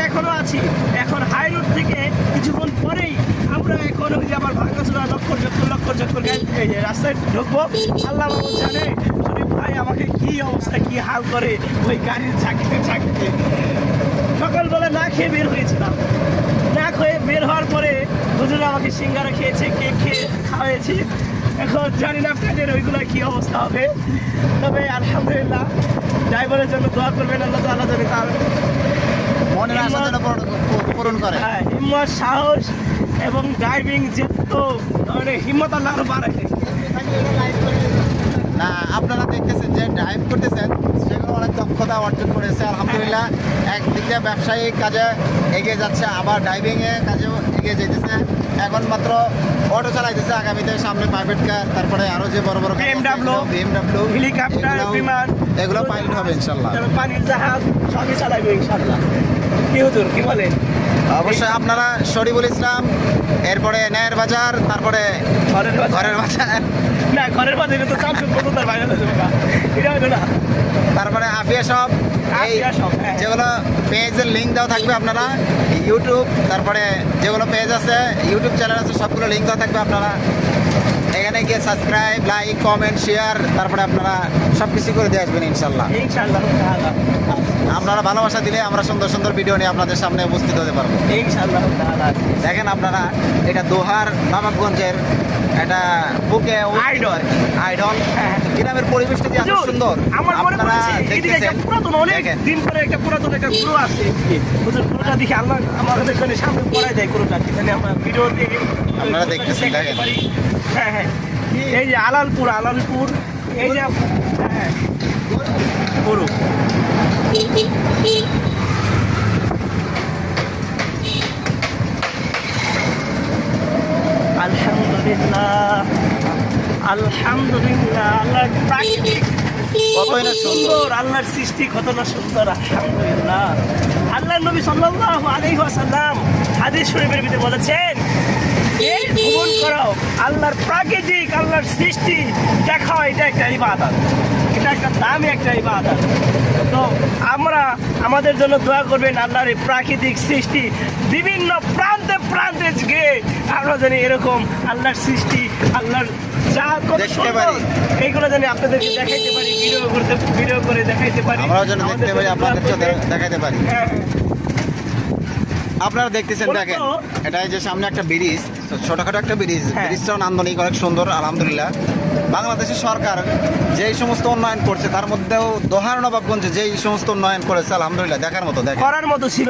এখনো আছি। এখন হাই রোড থেকে কিছুক্ষণ পরেই আমরা এখন ওই যে আমার ভাঙাচোরা লক্ষ্য এই যে রাস্তায় ঢুকবো। আল্লাহ বাবু জানে শরীফ ভাই আমাকে কি অবস্থা কি হাল করে ওই গাড়ির ঝাঁকিতে সকালবেলা না খেয়ে বের হয়েছিলাম। না খেয়ে বের হওয়ার পরে হুজুর আমাকে সিঙ্গারা খেয়েছে, কেক খেয়ে খাওয়াইছে। এখন জানি না আপনাদের ওইগুলো কি অবস্থা হবে, তবে আলহামদুলিল্লাহ ড্রাইভারের জন্য দোয়া করবেন। আল্লাহ তাআলা জানে তার মনের আশা যেন পূরণ করে। হিম্মত, সাহস এবং ড্রাইভিং যেত ধরনের হিম্মত আল্লাহ আরো বাড়ায়। না, আপনারা দেখতেছেন যে ড্রাইভ করতেছেন, সেগুলো অনেক দক্ষতা অর্জন করেছে আলহামদুলিল্লাহ। একদিক দিয়ে ব্যবসায়িক কাজে এগিয়ে যাচ্ছে, আবার ড্রাইভিংয়ে কাজেও এগিয়ে যেতেছে। এখন মাত্র অটো চালাইতেছে, আগামীতে সামনে প্রাইভেট কার, তারপরে আরও যে বড় বড় BMW, হেলিকপ্টার, বিমান, এগুলো পাইলট হবে ইনশাল্লাহ। পানির জাহাজ সবই চালাইবে ইনশাল্লাহ। কি হুজুর কি বলেন? অবশ্যই আপনারা শরীফুল ইসলাম, এরপরে ন্যায়ের বাজার, তারপরে ঘরের বাজার, না ঘরের বাজারে তো চারশো কত তার বাইরে এটা হলো না। তারপরে আফিয়া সব, এই যেগুলো পেজের লিঙ্ক দেওয়া থাকবে আপনারা ইউটিউব, তারপরে যেগুলো পেজ আছে ইউটিউব চ্যানেল আছে সবগুলো লিঙ্ক দেওয়া থাকবে। আপনারা এখানে গিয়ে সাবস্ক্রাইব, লাইক, কমেন্ট, শেয়ার, তারপরে আপনারা সব কিছু করে দিয়ে আসবেন ইনশাল্লাহ। ইনশাআল্লাহ আপনারা ভালোবাসা দিলে আমরা সুন্দর সুন্দর ভিডিও নিয়ে আপনাদের সামনে উপস্থিত হতে পারবো ইনশাআল্লাহ। দেখেন আপনারা, এটা দোহার নবাবগঞ্জের এটা বুকে আইডল গ্রামের পরিবেশটা যে এত সুন্দর আমার মনে আপনারা পড়ছে এদিকে একটা দেখতেছেন। পুরাতন অনেক দিন পরে একটা পুরাতন একটা গুরু আছে হুজুর, গুরুটা দেখে আল্লাহ আমাদের এখানে সামনে পড়ায় দেয় গুরুটা, এখানে আমরা ভিডিও দেখে আপনারা দেখতেছেন, দেখেন। হ্যাঁ হ্যাঁ, এই যে আলালপুর এই যে হ্যাঁ গুরু। আলহামদুলিল্লাহ আলহামদুলিল্লাহ, আল্লাহর প্রাকৃতিক কতই না সুন্দর, আল্লাহর সৃষ্টি কত না সুন্দর। আলহামদুলিল্লাহ, আল্লাহর নবী সাল্লাল্লাহু আলাইহি ওয়াসাল্লাম হাদিস শরীফের ভিতরে বলেছেন, এই ভ্রমণ করো, আল্লাহর প্রাকৃতিক আল্লাহর সৃষ্টি দেখাও, এটা একটা ইবাদত, এটা একটা দামি একটা ইবাদত। তো আমরা আমাদের জন্য দোয়া করবেন, আল্লাহর এই প্রাকৃতিক সৃষ্টি বিভিন্ন প্রান্তে গিয়ে আমরা জানি এরকম আল্লাহর সৃষ্টি, আল্লাহর যা কত সুন্দর এইগুলো জানি আপনাদেরকে দেখাইতে পারি, ভিডিও করে দেখাইতে পারি, আমরাও যেন দেখতে পারি, আপনাদেরকে দেখাইতে পারি। আপনারা দেখতেছেন, দেখেন এটা এই যে সামনে একটা ব্রিজ, ছোটখাটো একটা ব্রিজ, ব্রিজটাও নান্দনিক, অনেক সুন্দর আলহামদুলিল্লাহ। বাংলাদেশের সরকার যেই সমস্ত উন্নয়ন করছে তার মধ্যেও দোহার নবাবগঞ্জে যেই সমস্ত উন্নয়ন করেছে আলহামদুলিল্লাহ দেখার মতো, করার মতো ছিল।